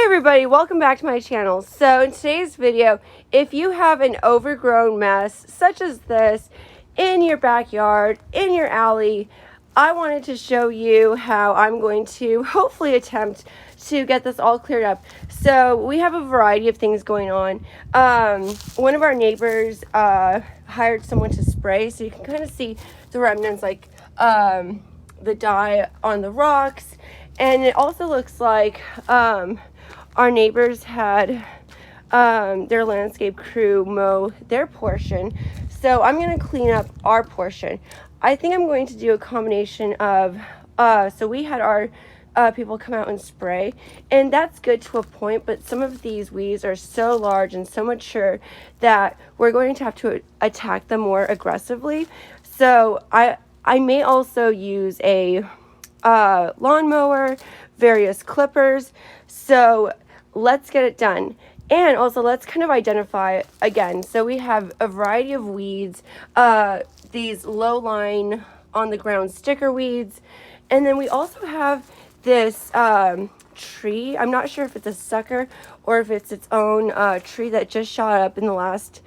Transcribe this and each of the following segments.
everybody, welcome back to my channel. So in today's video, if you have an overgrown mess such as this in your backyard, in your alley, I wanted to show you how I'm going to hopefully attempt to get this all cleared up. So we have a variety of things going on. One of our neighbors hired someone to spray, so you can kind of see the remnants, like the dye on the rocks. And it also looks like our neighbors had their landscape crew mow their portion. So I'm going to clean up our portion. I think I'm going to do a combination of, so we had our people come out and spray, and that's good to a point, but some of these weeds are so large and so mature that we're going to have to attack them more aggressively. So I may also use a lawnmower, various clippers. So let's get it done. And also let's kind of identify again. So we have a variety of weeds, these low line on the ground sticker weeds. And then we also have this tree. I'm not sure if it's a sucker or if it's its own tree that just shot up in the last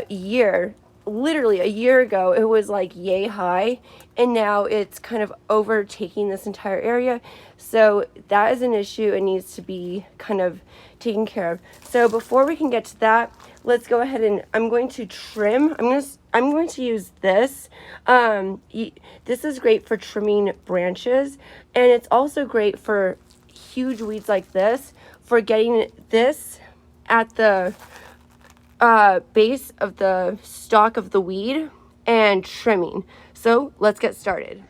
year. Literally a year ago, it was like yay high, and now it's kind of overtaking this entire area. So that is an issue and needs to be kind of taken care of. So before we can get to that, let's go ahead and I'm going to trim. I'm going to use this. This is great for trimming branches, and it's also great for huge weeds like this, for getting this at the base of the stalk of the weed and trimming. So let's get started.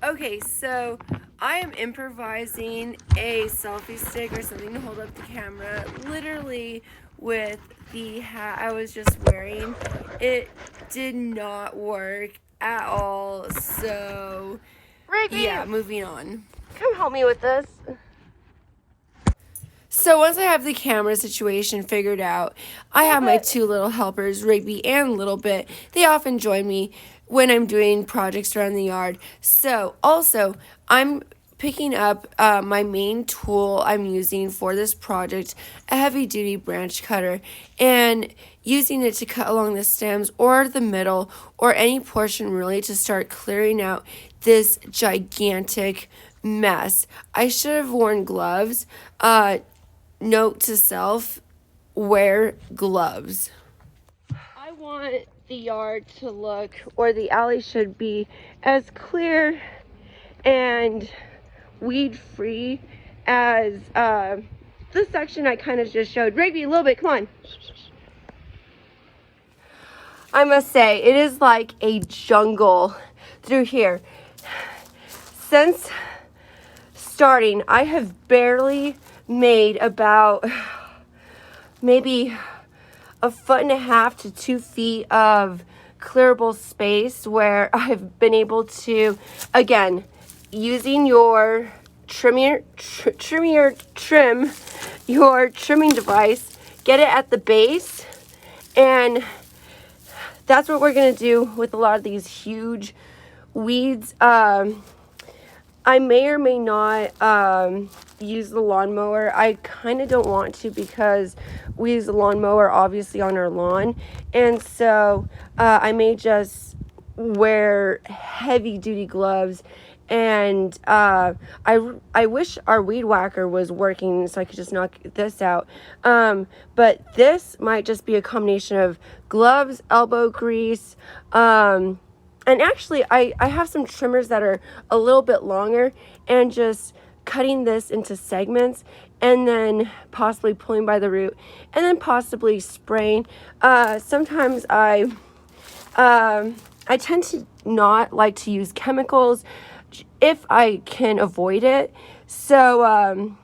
Okay, so I am improvising a selfie stick or something to hold up the camera, literally with the hat I was just wearing. It did not work at all, so yeah, moving on. Come help me with this. So once I have the camera situation figured out, I have my two little helpers, Rigby and Little Bit. They often join me when I'm doing projects around the yard. So also, I'm picking up my main tool I'm using for this project, a heavy duty branch cutter, and using it to cut along the stems or the middle or any portion really to start clearing out this gigantic mess. I should have worn gloves. Note to self, wear gloves. I want the yard to look, or the alley should be, as clear and weed free as the section I kind of just showed. Rigby, a little bit, come on. I must say, it is like a jungle through here. Since starting, I have barely made about maybe 1.5 to 2 feet of clearable space where I've been able to, again, using your trim your trimming device, get it at the base, and that's what we're gonna do with a lot of these huge weeds. I may or may not use the lawnmower. I kind of don't want to because we use the lawnmower obviously on our lawn, and so I may just wear heavy duty gloves. And I wish our weed whacker was working so I could just knock this out. But this might just be a combination of gloves, elbow grease, and actually, I have some trimmers that are a little bit longer, and just cutting this into segments and then possibly pulling by the root and then possibly spraying. Sometimes I tend to not like to use chemicals if I can avoid it. So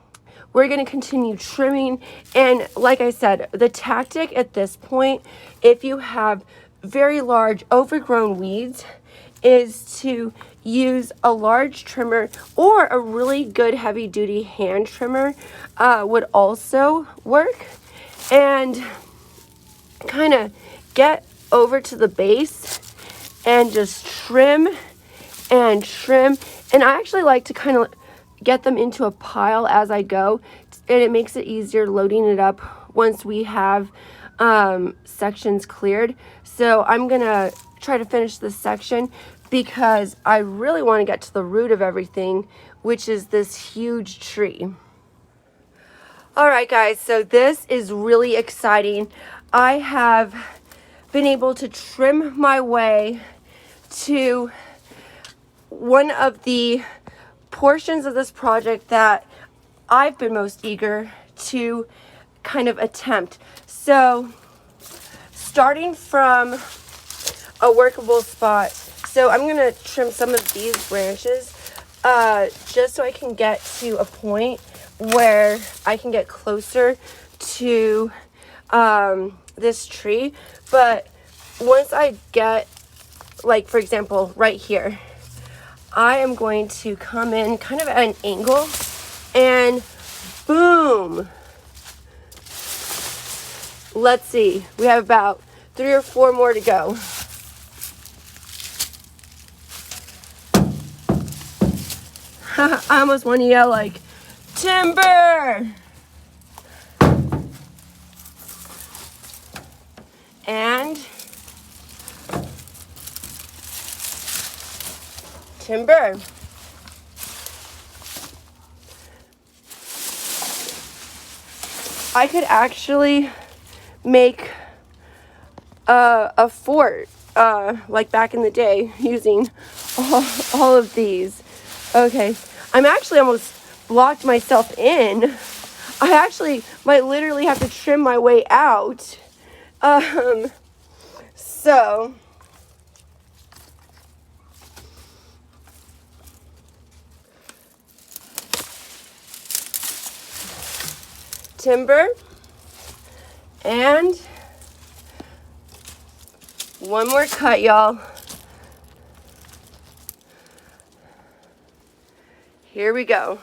we're going to continue trimming. And like I said, the tactic at this point, if you have very large overgrown weeds, is to use a large trimmer, or a really good heavy duty hand trimmer would also work, and kind of get over to the base and just trim and trim. And I actually like to kind of get them into a pile as I go, and it makes it easier loading it up once we have sections cleared. So I'm gonna try to finish this section because I really want to get to the root of everything, which is this huge tree. All right, guys, so this is really exciting. I have been able to trim my way to one of the portions of this project that I've been most eager to kind of attempt. So starting from a workable spot, so I'm gonna trim some of these branches just so I can get to a point where I can get closer to this tree. But once I get, like, for example, right here, I am going to come in kind of at an angle and boom. Let's see, we have about 3 or 4 more to go. I almost want to yell like, timber! And timber. I could actually make a fort like back in the day using all of these. Okay, I'm actually almost blocked myself in. I actually might literally have to trim my way out. So timber and one more cut, y'all. Here we go.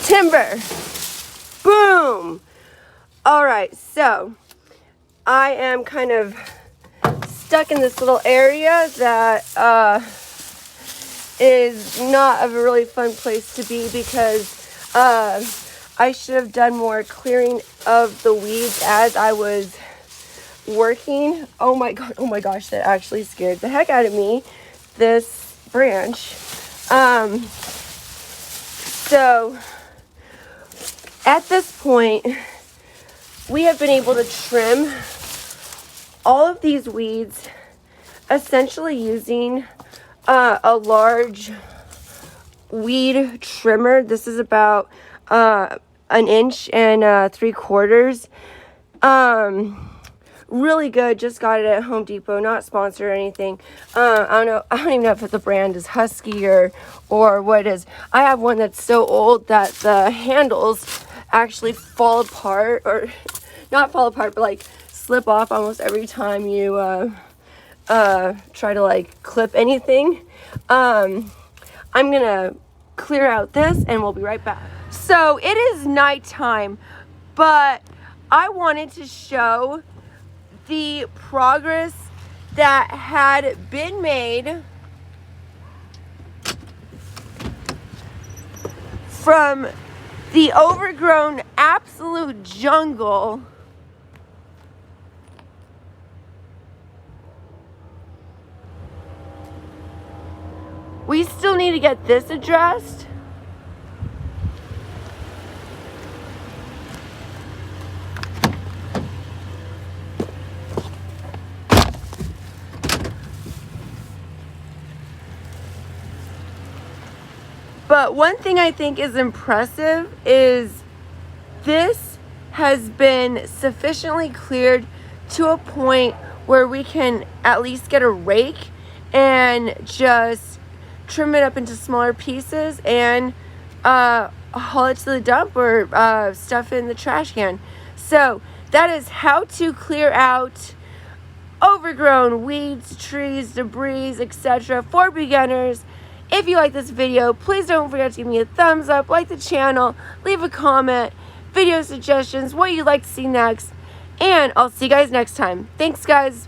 Timber. Boom. All right, so I am kind of stuck in this little area that is not a really fun place to be because I should have done more clearing of the weeds as I was working. Oh my gosh, that actually scared the heck out of me, this branch. So at this point, we have been able to trim all of these weeds essentially using a large weed trimmer. This is about 1 inch and 3/4. Really good. Just got it at Home Depot. Not sponsored or anything. I don't even know if the brand is Husky or what it is. I have one that's so old that the handles actually fall apart, or not fall apart, but like slip off almost every time you try to like clip anything. I'm gonna clear out this and we'll be right back. So it is nighttime, but I wanted to show the progress that had been made from the overgrown absolute jungle we still need to get this addressed. But one thing I think is impressive is this has been sufficiently cleared to a point where we can at least get a rake and just trim it up into smaller pieces and haul it to the dump or stuff it in the trash can. So that is how to clear out overgrown weeds, trees, debris, etc. for beginners. If you like this video, please don't forget to give me a thumbs up, like the channel, leave a comment, video suggestions, what you'd like to see next, and I'll see you guys next time. Thanks, guys.